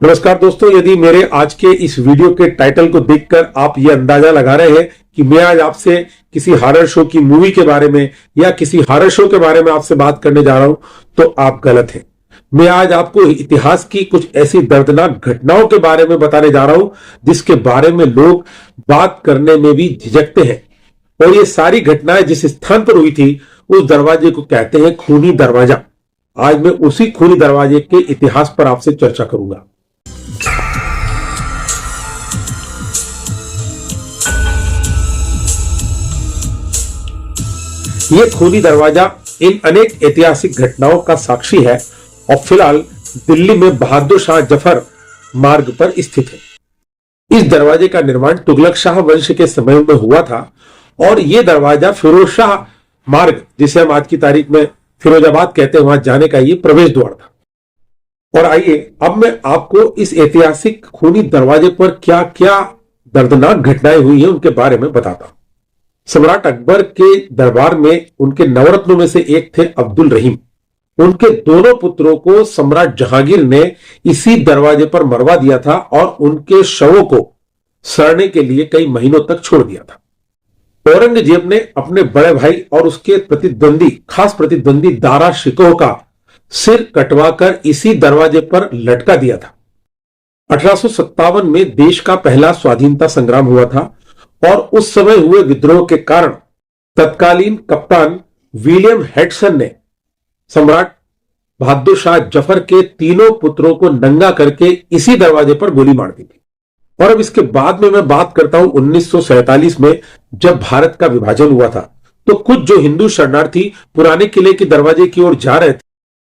नमस्कार दोस्तों, यदि मेरे आज के इस वीडियो के टाइटल को देखकर आप ये अंदाजा लगा रहे हैं कि मैं आज आपसे किसी हॉरर शो की मूवी के बारे में या किसी हॉरर शो के बारे में आपसे बात करने जा रहा हूं, तो आप गलत हैं। मैं आज आपको इतिहास की कुछ ऐसी दर्दनाक घटनाओं के बारे में बताने जा रहा हूं जिसके बारे में लोग बात करने में भी झिझकते हैं। और ये सारी घटनाएं जिस स्थान पर हुई थी उस दरवाजे को कहते हैं खूनी दरवाजा। आज मैं उसी खूनी दरवाजे के इतिहास पर आपसे चर्चा करूंगा। यह खूनी दरवाजा इन अनेक ऐतिहासिक घटनाओं का साक्षी है और फिलहाल दिल्ली में बहादुर शाह जफर मार्ग पर स्थित है। इस दरवाजे का निर्माण तुगलक शाह वंश के समय में हुआ था और यह दरवाजा फिरोज शाह मार्ग, जिसे हम आज की तारीख में फिरोजाबाद कहते हैं, वहां जाने का ये प्रवेश द्वार था। और आइए अब मैं आपको इस ऐतिहासिक खूनी दरवाजे पर क्या क्या दर्दनाक घटनाएं हुई हैं उनके बारे में बताता हूं। सम्राट अकबर के दरबार में उनके नवरत्नों में से एक थे अब्दुल रहीम। उनके दोनों पुत्रों को सम्राट जहांगीर ने इसी दरवाजे पर मरवा दिया था और उनके शवों को सड़ने के लिए कई महीनों तक छोड़ दिया था। औरंगजेब ने अपने बड़े भाई और उसके खास प्रतिद्वंदी दारा शिकोह का सिर कटवाकर इसी दरवाजे पर लटका दिया था। 1857 में देश का पहला स्वाधीनता संग्राम हुआ था और उस समय हुए विद्रोह के कारण तत्कालीन कप्तान विलियम हेडसन ने सम्राट बहादुर शाह जफर के तीनों पुत्रों को नंगा करके इसी दरवाजे पर गोली मार दी थी। और अब इसके बाद में मैं बात करता हूं 1947 में, जब भारत का विभाजन हुआ था, तो कुछ जो हिंदू शरणार्थी पुराने किले के दरवाजे की ओर जा रहे थे,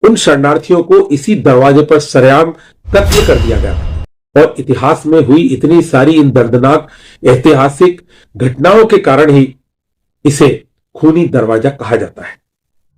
उन शरणार्थियों को इसी दरवाजे पर सरेआम कत्ल कर दिया गया था। और इतिहास में हुई इतनी सारी इन दर्दनाक ऐतिहासिक घटनाओं के कारण ही इसे खूनी दरवाजा कहा जाता है।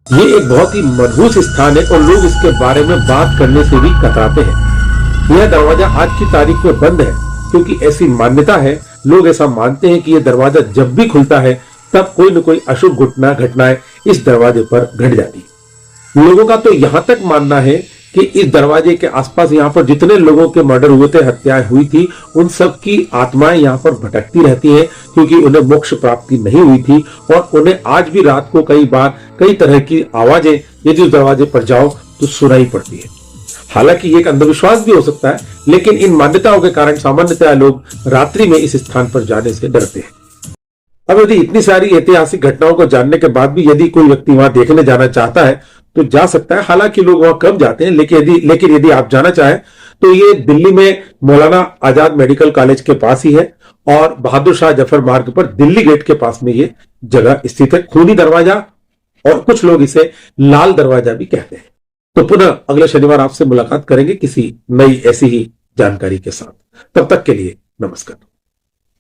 यह एक बहुत ही मनहूस स्थान है और लोग इसके बारे में बात करने से भी कतराते हैं। यह दरवाजा आज की तारीख में बंद है क्योंकि ऐसी मान्यता है, लोग ऐसा मानते हैं कि यह दरवाजा जब भी खुलता है तब कोई न कोई अशुभ घटनाएं इस दरवाजे पर घट जाती है। लोगों का तो यहां तक मानना है कि इस दरवाजे के आसपास यहां पर जितने लोगों के मर्डर हुए थे, हत्याएं हुई थी, उन सब की आत्माएं यहां पर भटकती रहती हैं क्योंकि उन्हें मोक्ष प्राप्ति नहीं हुई थी और उन्हें आज भी रात को कई बार कई तरह की आवाजें यदि उस दरवाजे पर जाओ तो सुनाई पड़ती है। हालांकि ये एक अंधविश्वास भी हो सकता है, लेकिन इन मान्यताओं के कारण सामान्यतः लोग रात्रि में इस स्थान पर जाने से डरते हैं। अब यदि इतनी सारी ऐतिहासिक घटनाओं को जानने के बाद भी यदि कोई व्यक्ति वहां देखने जाना चाहता है तो जा सकता है। हालांकि लोग वहां कम जाते हैं, लेकिन यदि आप जाना चाहें तो ये दिल्ली में मौलाना आजाद मेडिकल कॉलेज के पास ही है और बहादुर शाह जफर मार्ग पर दिल्ली गेट के पास में ये जगह स्थित है, खूनी दरवाजा, और कुछ लोग इसे लाल दरवाजा भी कहते हैं। तो पुनः अगले शनिवार आपसे मुलाकात करेंगे किसी नई ऐसी ही जानकारी के साथ। तब तक के लिए नमस्कार।